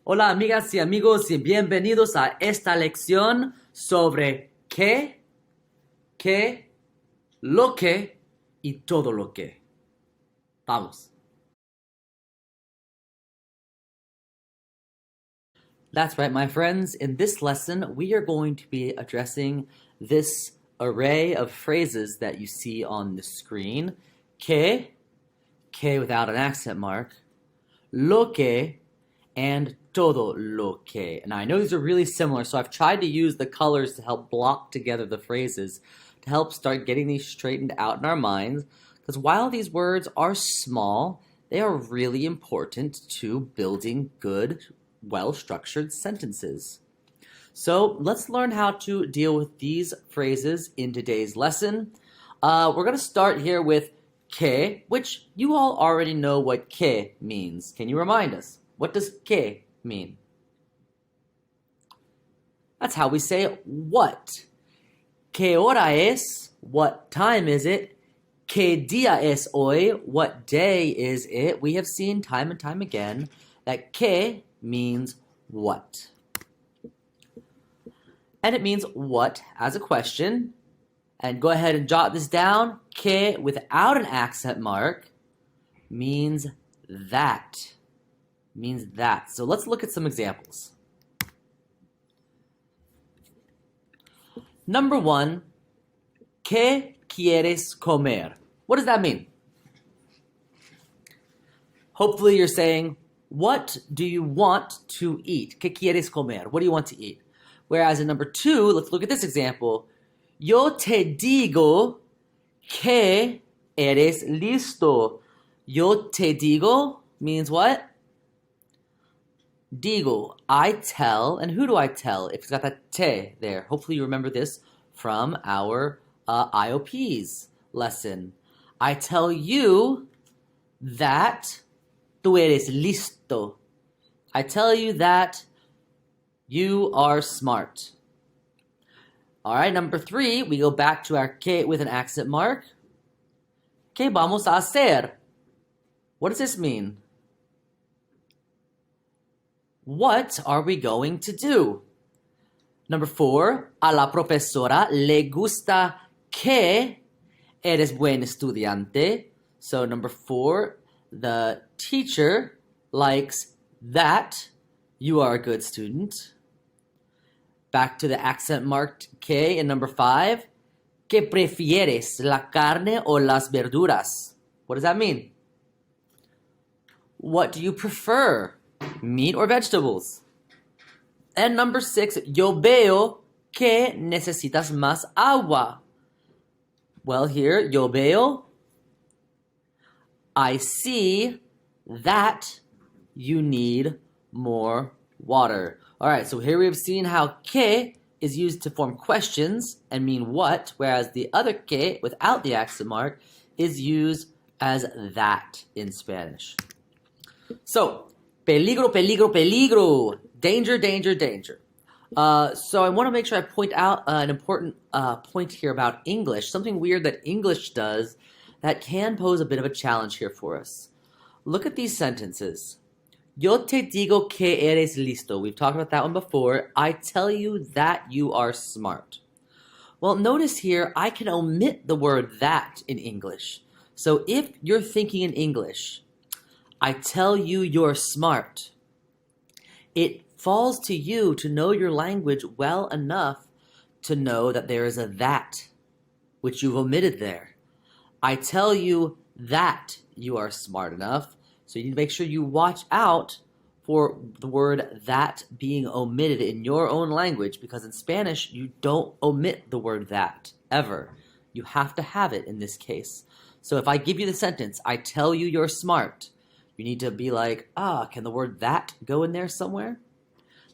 Hola amigas y amigos y bienvenidos a esta lección sobre qué, lo que y todo lo que. Vamos. That's right, my friends. In this lesson, we are going to be addressing this array of phrases that you see on the screen. Que without an accent mark, lo que, and todo lo que. And I know these are really similar, so I've tried to use the colors to help block together the phrases to help start getting these straightened out in our minds. Because while these words are small, they are really important to building good, well-structured sentences. So let's learn how to deal with these phrases in today's lesson. We're going to start here with que, which you all already know what que means. Can you remind us? What does que mean? That's how we say what. ¿Qué hora es? What time is it? ¿Qué día es hoy? What day is it? We have seen time and time again that que means what. And it means what as a question. And go ahead and jot this down. Que without an accent mark means that. Means that. So let's look at some examples. Number one, ¿qué quieres comer? What does that mean? Hopefully you're saying, what do you want to eat? ¿Qué quieres comer? What do you want to eat? Whereas in number two, let's look at this example. Yo te digo que eres listo. Yo te digo means what? Digo, I tell, and who do I tell? If it's got that te there. Hopefully you remember this from our IOPs lesson. I tell you that tú eres listo. I tell you that you are smart. All right, number three, we go back to our que with an accent mark. ¿Qué vamos a hacer? What does this mean? What are we going to do? Number four, a la profesora le gusta que eres buen estudiante. So number four, the teacher likes that you are a good student. Back to the accent marked que in number five. ¿Qué prefieres, la carne o las verduras? What does that mean? What do you prefer, meat or vegetables? And number six, yo veo que necesitas más agua. Well, here, yo veo, I see that you need more water. All right, so here we have seen how que is used to form questions and mean what, whereas the other que, without the accent mark, is used as that in Spanish. So, peligro, peligro, peligro. Danger, danger, danger. So I want to make sure I point out an important point here about English, something weird that English does that can pose a bit of a challenge here for us. Look at these sentences. Yo te digo que eres listo. We've talked about that one before. I tell you that you are smart. Well, notice here, I can omit the word that in English. So if you're thinking in English, I tell you you're smart, it falls to you to know your language well enough to know that there is a that, which you've omitted there. I tell you that you are smart enough, so you need to make sure you watch out for the word that being omitted in your own language, because in Spanish, you don't omit the word that, ever. You have to have it in this case. So if I give you the sentence, I tell you you're smart, you need to be like, can the word that go in there somewhere?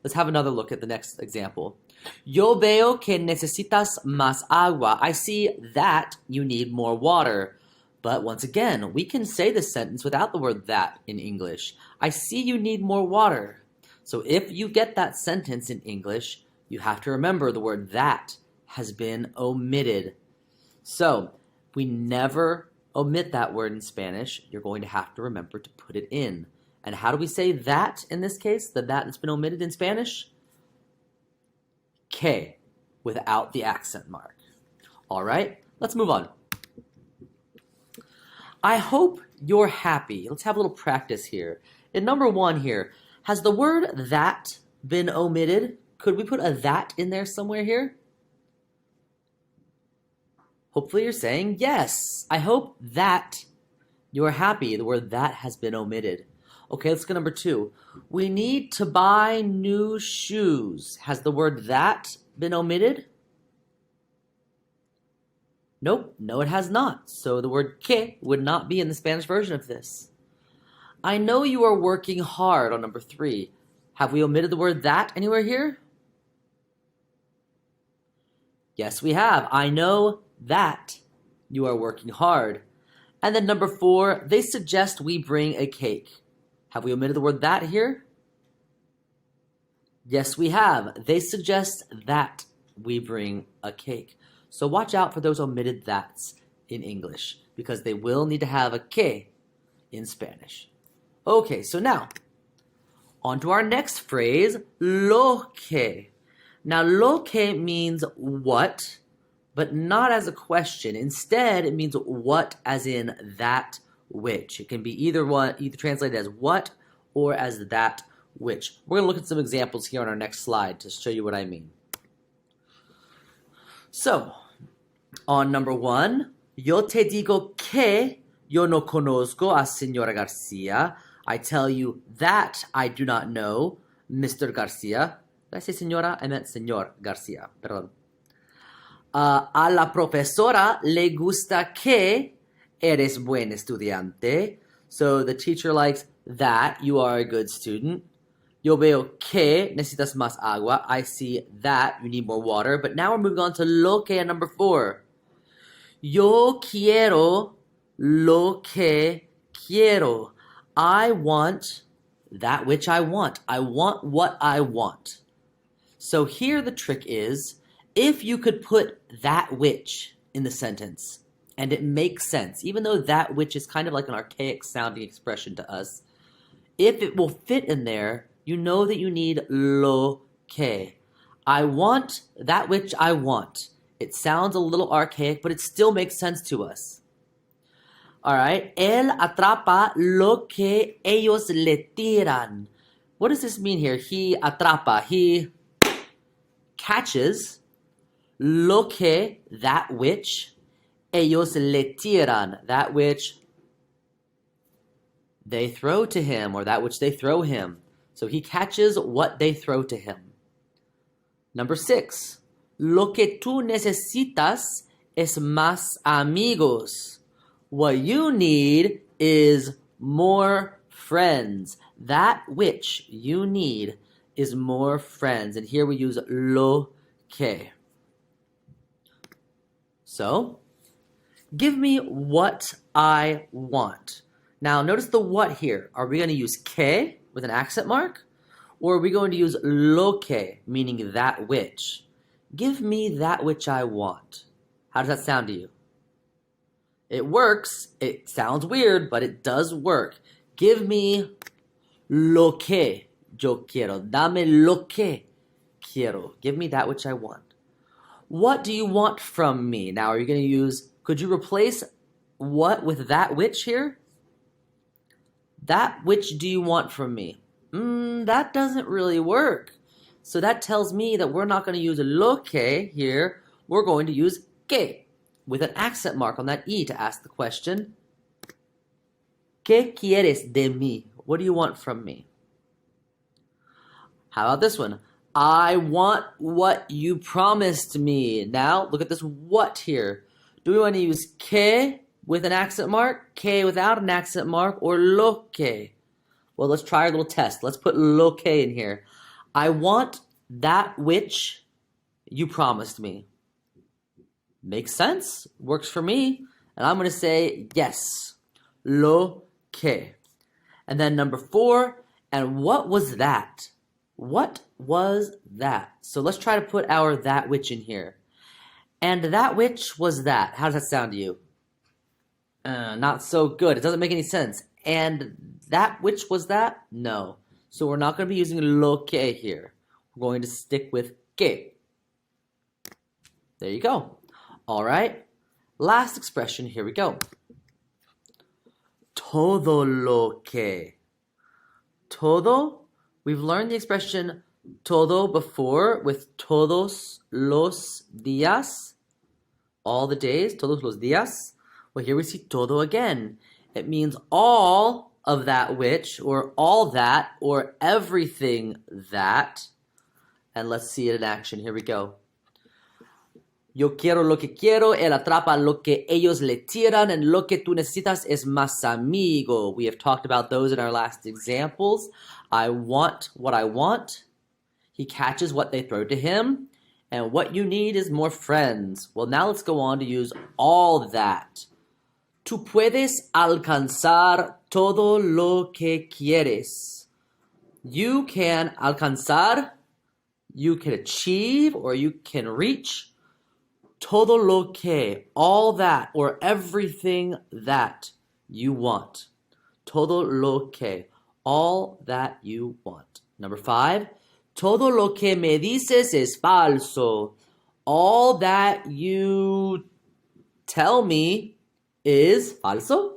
Let's have another look at the next example. Yo veo que necesitas más agua. I see that you need more water. But once again, we can say this sentence without the word that in English. I see you need more water. So if you get that sentence in English, you have to remember the word that has been omitted. So we never omit that word in Spanish. You're going to have to remember to put it in. And how do we say that in this case? The that that's been omitted in Spanish? Que, without the accent mark. All right, let's move on. I hope you're happy. Let's have a little practice here. In number 1 here, has the word that been omitted? Could we put a that in there somewhere here? Hopefully you're saying yes. I hope that you're happy. The word that has been omitted. Okay, let's go number 2. We need to buy new shoes. Has the word that been omitted? Nope, no it has not. So the word que would not be in the Spanish version of this. I know you are working hard on number 3. Have we omitted the word that anywhere here? Yes, we have. I know that you are working hard. And then number 4, they suggest we bring a cake. Have we omitted the word that here? Yes, we have. They suggest that we bring a cake. So watch out for those omitted that's in English because they will need to have a que in Spanish. Okay, so now on to our next phrase, lo que. Now, lo que means what, but not as a question. Instead, it means what as in that which. It can be either translated as what or as that which. We're going to look at some examples here on our next slide to show you what I mean. So, on number 1, yo te digo que yo no conozco a Señora Garcia. I tell you that I do not know Mr. Garcia. Did I say señora? I meant Señor Garcia. Perdón. A la profesora le gusta que eres buen estudiante. So the teacher likes that you are a good student. Yo veo que necesitas más agua. I see that you need more water. But now we're moving on to lo que at number 4. Yo quiero lo que quiero. I want that which I want. I want what I want. So here the trick is, if you could put that which in the sentence, and it makes sense, even though that which is kind of like an archaic sounding expression to us, if it will fit in there, you know that you need lo que. I want that which I want. It sounds a little archaic, but it still makes sense to us. All right. Él atrapa lo que ellos le tiran. What does this mean here? He atrapa. He catches lo que, that which, ellos le tiran, that which they throw to him, or that which they throw him. So he catches what they throw to him. Number 6, lo que tú necesitas es más amigos. What you need is more friends. That which you need is more friends. And here we use lo que. So, give me what I want. Now, notice the what here. Are we going to use que with an accent mark? Or are we going to use lo que, meaning that which? Give me that which I want. How does that sound to you? It works. It sounds weird, but it does work. Give me lo que yo quiero. Dame lo que quiero. Give me that which I want. What do you want from me? Now, are you going to use, could you replace what with that which here? That which do you want from me? That doesn't really work. So that tells me that we're not going to use lo que here. We're going to use que with an accent mark on that E to ask the question. ¿Qué quieres de mí? What do you want from me? How about this one? I want what you promised me. Now, look at this what here. Do we want to use que with an accent mark, que without an accent mark, or lo que? Well, let's try our little test. Let's put lo que in here. I want that which you promised me. Makes sense. Works for me. And I'm going to say yes. Lo que. And then number 4, and what was that? What was that? So let's try to put our that which in here. And that which was that. How does that sound to you? Not so good. It doesn't make any sense. And That which was that? No. So we're not going to be using lo que here. We're going to stick with que. There you go. All right. Last expression, here we go. Todo lo que. Todo, we've learned the expression todo before with todos los días, all the days, todos los días. Well, here we see todo again. It means all of that which, or all that, or everything that. And let's see it in action. Here we go. Yo quiero lo que quiero, él atrapa lo que ellos le tiran, and lo que tú necesitas es más amigo. We have talked about those in our last examples. I want what I want. He catches what they throw to him. And what you need is more friends. Well, now let's go on to use all that. Tú puedes alcanzar todo lo que quieres. You can alcanzar, you can achieve, or you can reach todo lo que, all that, or everything that you want. Todo lo que, all that you want. Number 5, todo lo que me dices es falso. All that you tell me is falso.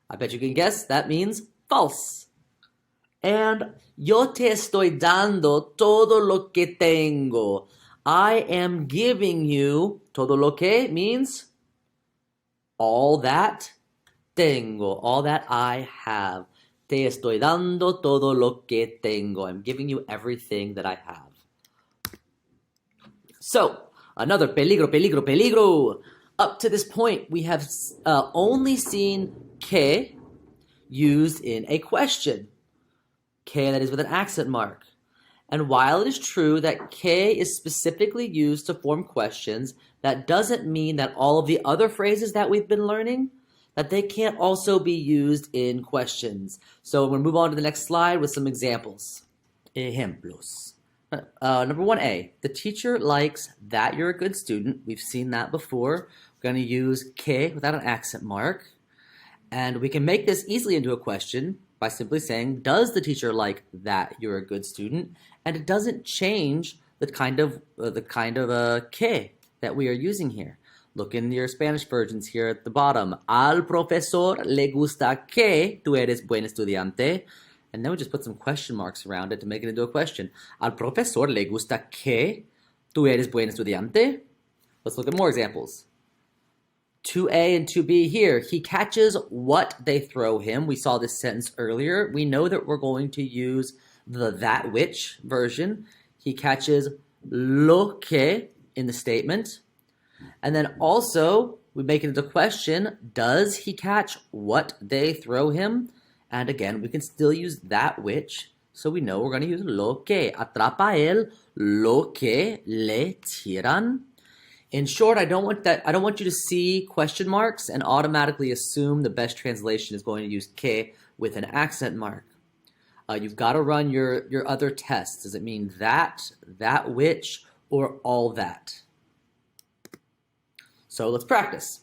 I bet you can guess that means false. And yo te estoy dando todo lo que tengo. I am giving you, todo lo que means all that tengo, all that I have. Te estoy dando todo lo que tengo. I'm giving you everything that I have. So, another peligro, peligro, peligro. Up to this point, we have only seen que used in a question. Que that is with an accent mark. And while it is true that que is specifically used to form questions, that doesn't mean that all of the other phrases that we've been learning, that they can't also be used in questions. So we're going to move on to the next slide with some examples. Ejemplos. Number 1A, the teacher likes that you're a good student. We've seen that before. We're going to use que without an accent mark. And we can make this easily into a question by simply saying, does the teacher like that you're a good student? And it doesn't change the kind of que that we are using here. Look in your Spanish versions here at the bottom. Al profesor le gusta que tú eres buen estudiante. And then we just put some question marks around it to make it into a question. Al profesor le gusta que tú eres buen estudiante. Let's look at more examples. 2A and 2B here. He catches what they throw him. We saw this sentence earlier. We know that we're going to use the that which version. He catches lo que in the statement. And then also, we make it into a question. Does he catch what they throw him? And again, we can still use that which. So we know we're going to use lo que. Atrapa él lo que le tiran. In short, I don't want you to see question marks and automatically assume the best translation is going to use que with an accent mark. You've got to run your other tests. Does it mean that which, or all that? So let's practice.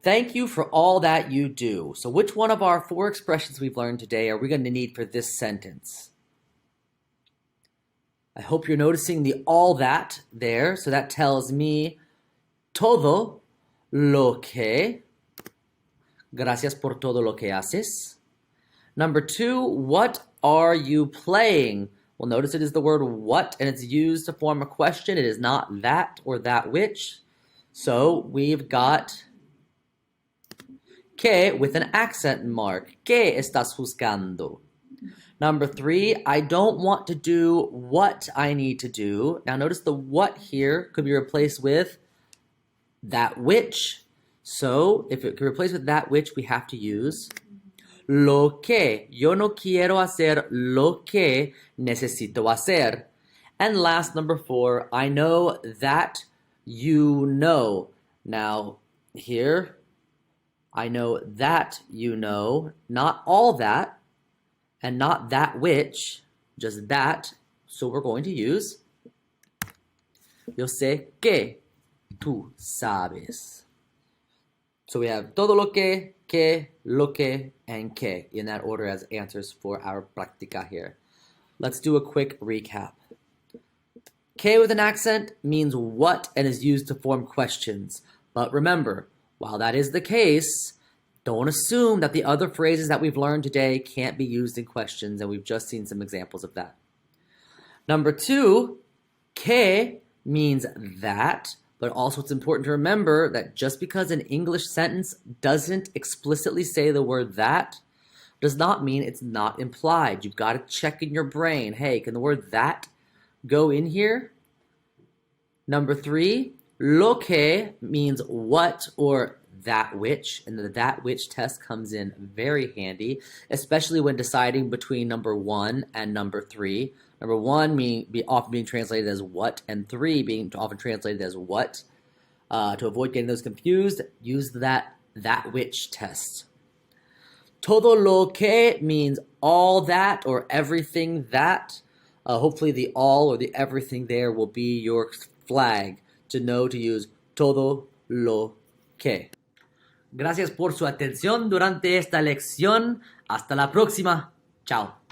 Thank you for all that you do. So which one of our 4 expressions we've learned today are we going to need for this sentence? I hope you're noticing the all that there. So that tells me todo lo que. Gracias por todo lo que haces. Number 2, what are you playing? Well, notice it is the word what, and it's used to form a question. It is not that or that which. So we've got que with an accent mark. Que estás buscando? Number 3, I don't want to do what I need to do. Now notice the what here could be replaced with that which. So if it can replace with that which, we have to use lo que. Yo no quiero hacer lo que necesito hacer. And last, number 4, I know that you know. Now here, I know that you know, not all that, and not that which, just that. So we're going to use yo sé que tú sabes. So we have todo lo que, que, lo que, and que, in that order as answers for our práctica here. Let's do a quick recap. Que with an accent means what and is used to form questions. But remember, while that is the case, don't assume that the other phrases that we've learned today can't be used in questions, and we've just seen some examples of that. Number 2, que means that, but also it's important to remember that just because an English sentence doesn't explicitly say the word that, does not mean it's not implied. You've got to check in your brain, hey, can the word that go in here? Number 3, lo que means what or that which, and the that which test comes in very handy, especially when deciding between number 1 and number 3. Number 1 often being translated as what, and 3 being often translated as what. To avoid getting those confused, use that which test. Todo lo que means all that or everything that. Hopefully the all or the everything there will be your flag to know to use todo lo que. Gracias por su atención durante esta lección. Hasta la próxima. Chao.